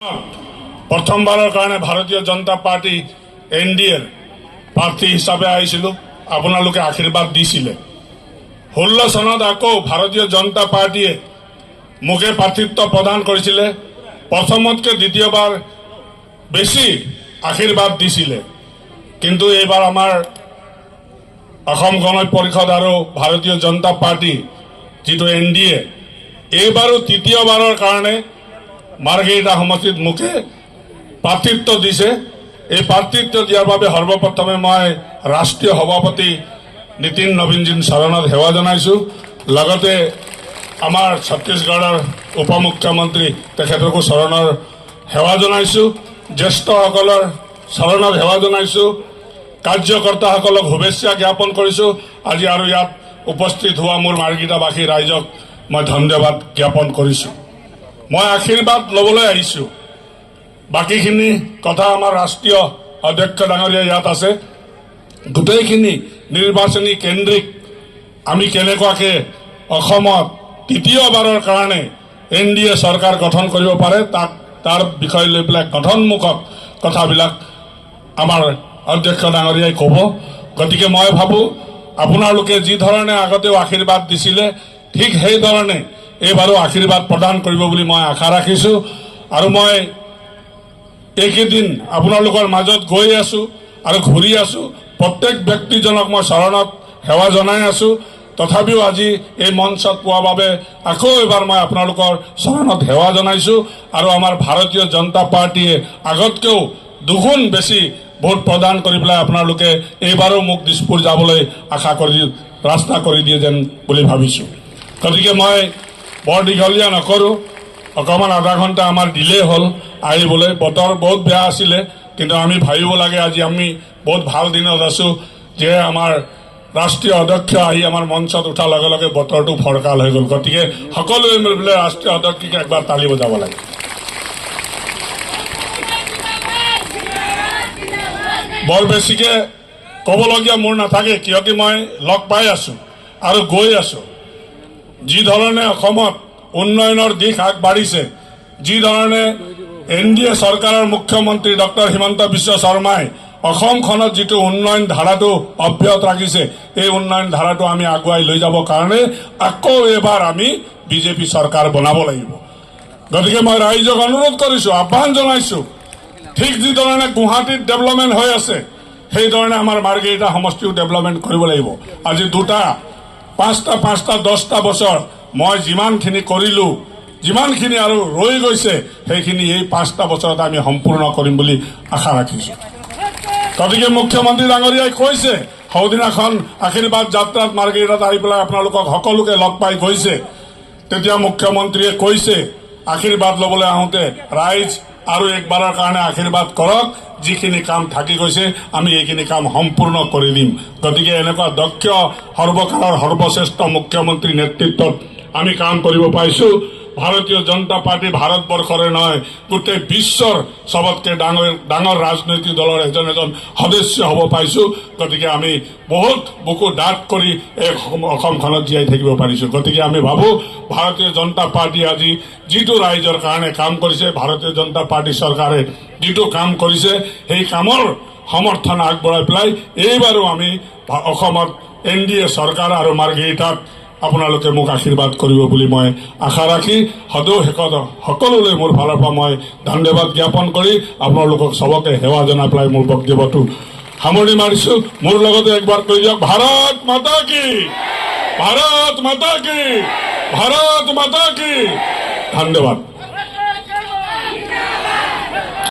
প্ৰথমবাৰৰ কাৰণে ভাৰতীয় জনতা পাৰ্টি এনডিএৰ প্ৰাৰ্থী হিচাপে আহিছিলোঁ। আপোনালোকে আশীৰ্বাদ দিছিলে। 16 চনত আকৌ ভাৰতীয় জনতা পাৰ্টিয়ে মোকে প্ৰাৰ্থিত্ব প্ৰদান কৰিছিলে। প্ৰথমতকৈ দ্বিতীয়বাৰ বেছি আশীৰ্বাদ দিছিলে। কিন্তু এইবাৰ আমাৰ অসম গণ পৰিষদ আৰু ভাৰতীয় জনতা পাৰ্টি যিটো এনডিএ এইবাৰো তৃতীয়বাৰৰ কাৰণে মাৰ্ঘেৰিটা সমষ্টিত মোকে প্ৰাৰ্থিত্ব দিছে। এই প্ৰাৰ্থিত্ব দিয়াৰ বাবে সৰ্বপ্ৰথমে মই ৰাষ্ট্ৰীয় সভাপতি নীতিন নবীনজীৰ চৰণত সেৱা জনাইছোঁ। লগতে আমাৰ ছত্তীশগড়ৰ উপ মুখ্যমন্ত্ৰী তেখেতকো চৰণৰ সেৱা জনাইছোঁ। জ্যেষ্ঠসকলৰ চৰণত সেৱা জনাইছোঁ। কাৰ্যকৰ্তাসকলক শুভেচ্ছা জ্ঞাপন কৰিছোঁ। আজি আৰু ইয়াত উপস্থিত হোৱা মোৰ মাৰ্ঘেৰিটাবাসী ৰাইজক মই ধন্যবাদ জ্ঞাপন কৰিছোঁ। মই আশীৰ্বাদ ল'বলৈ আহিছোঁ। বাকীখিনি কথা আমাৰ ৰাষ্ট্ৰীয় অধ্যক্ষ ডাঙৰীয়া ইয়াত আছে। গোটেইখিনি নিৰ্বাচনী কেন্দ্ৰিক আমি কেনেকুৱাকৈ অসমত তৃতীয়বাৰৰ কাৰণে এনডিএ চৰকাৰ গঠন কৰিব পাৰে তাৰ বিষয় লৈ পেলাই গঠনমূলক কথাবিলাক আমাৰ অধ্যক্ষ ডাঙৰীয়াই ক'ব। গতিকে মই ভাবোঁ আপোনালোকে যি ধৰণে আগতেও আশীৰ্বাদ দিছিলে ঠিক সেইধৰণে এইবাৰো আশীৰ্বাদ প্ৰদান কৰিব বুলি মই আশা ৰাখিছোঁ। আৰু মই এইকেইদিন আপোনালোকৰ মাজত গৈ আছোঁ আৰু ঘূৰি আছোঁ। প্ৰত্যেক ব্যক্তিজনক মই চৰণত সেৱা জনাই আছোঁ। তথাপিও আজি এই মঞ্চত পোৱাৰ বাবে আকৌ এবাৰ মই আপোনালোকৰ চৰণত সেৱা জনাইছোঁ। আৰু আমাৰ ভাৰতীয় জনতা পাৰ্টীয়ে আগতকৈও দুগুণ বেছি ভোট প্ৰদান কৰি পেলাই আপোনালোকে এইবাৰো মোক দিছপুৰ যাবলৈ আশা কৰি ৰাস্তা কৰি দিয়ে যেন বুলি ভাবিছোঁ। গতিকে মই বৰ দীঘলীয়া নকৰোঁ। অকণমান আধা ঘণ্টা আমাৰ দিলেই হ'ল আহিবলৈ। বতৰ বহুত বেয়া আছিলে, কিন্তু আমি ভাবিব লাগে আজি আমি বহুত ভাল দিনত আছোঁ যে আমাৰ ৰাষ্ট্ৰীয় অধ্যক্ষ আহি আমাৰ মঞ্চত উঠাৰ লগে লগে বতৰটো ফৰকাল হৈ গ'ল। গতিকে সকলোৱে মিলি পেলাই ৰাষ্ট্ৰীয় অধ্যক্ষক একবাৰ তালি বজাব লাগে। বৰ বেছিকৈ ক'বলগীয়া মোৰ নাথাকে, কিয়কি মই লগ পাই আছোঁ আৰু গৈ আছোঁ। যি ধৰণে অসমত উন্নয়নৰ দিশ আগবাঢ়িছে, যি ধৰণে এনডিএ চৰকাৰৰ মুখ্যমন্ত্ৰী ডক্টৰ হিমন্ত বিশ্ব শৰ্মাই অসমখনত যিটো উন্নয়ন ধাৰাটো অব্যাহত ৰাখিছে, এই উন্নয়ন ধাৰাটো আমি আগুৱাই লৈ যাবৰ কাৰণে আকৌ এবাৰ আমি বিজেপি চৰকাৰ বনাব লাগিব। গতিকে মই ৰাইজক অনুৰোধ কৰিছোঁ, আহ্বান জনাইছোঁ, ঠিক যিধৰণে গুৱাহাটীত ডেভেলপমেণ্ট হৈ আছে সেইধৰণে আমাৰ মাৰ্ঘেৰিটা সমষ্টিও ডেভেলপমেণ্ট কৰিব লাগিব। আজি 5-10 বছৰ মই যিমানখিনি কৰিলোঁ, যিমানখিনি আৰু ৰৈ গৈছে সেইখিনি এই 5টা বছৰত আমি সম্পূৰ্ণ কৰিম বুলি আশা ৰাখিছোঁ। গতিকে মুখ্যমন্ত্ৰী ডাঙৰীয়াই কৈছে, সৌদিনাখন আশীৰ্বাদ যাত্ৰাত মাৰ্ঘেৰিটাত আহি পেলাই আপোনালোকক সকলোকে লগ পাই গৈছে। তেতিয়া মুখ্যমন্ত্ৰীয়ে কৈছে আশীৰ্বাদ ল'বলৈ আহোঁতে ৰাইজ আৰু একবাৰৰ কাৰণে আশীৰ্বাদ কৰক, যিখিনি কাম থাকি গৈছে আমি এইখিনি কাম সম্পূৰ্ণ কৰি দিম। গতিকে এনেকুৱা দক্ষ সৰ্বকালৰ সৰ্বশ্ৰেষ্ঠ মুখ্যমন্ত্ৰীৰ নেতৃত্বত আমি কাম কৰিব পাৰিছোঁ। ভাৰতীয় জনতা পাৰ্টি ভাৰতবৰ্ষৰে নহয়, গোটেই বিশ্বৰ চবতকৈ ডাঙৰ ৰাজনৈতিক দলৰ এজন সদস্য হ'ব পাৰিছোঁ। গতিকে আমি বহুত বুকু ডাঠ কৰি এই অসমখনত জীয়াই থাকিব পাৰিছোঁ। গতিকে আমি ভাবোঁ ভাৰতীয় জনতা পাৰ্টি আজি যিটো ৰাইজৰ কাৰণে কাম কৰিছে, ভাৰতীয় জনতা পাৰ্টি চৰকাৰে যিটো কাম কৰিছে সেই কামৰ সমৰ্থন আগবঢ়াই পেলাই এইবাৰো আমি অসমত এনডিএ চৰকাৰ আৰু মাৰ্ঘেৰিটাত আপোনালোকে মোক আশীৰ্বাদ কৰিব বুলি মই আশা ৰাখি সদৌ সকলোলৈ মোৰ ফালৰ পৰা মই ধন্যবাদ জ্ঞাপন কৰি আপোনালোকক চবকে সেৱা জনাই পেলাই মোৰ বক্তব্যটো সামৰণি মাৰিছোঁ। মোৰ লগতে একবাৰ কৈ দিয়ক, ভাৰত মাতা কি, ভাৰত মাতা কি, ভাৰত মাতা কি। ধন্যবাদ।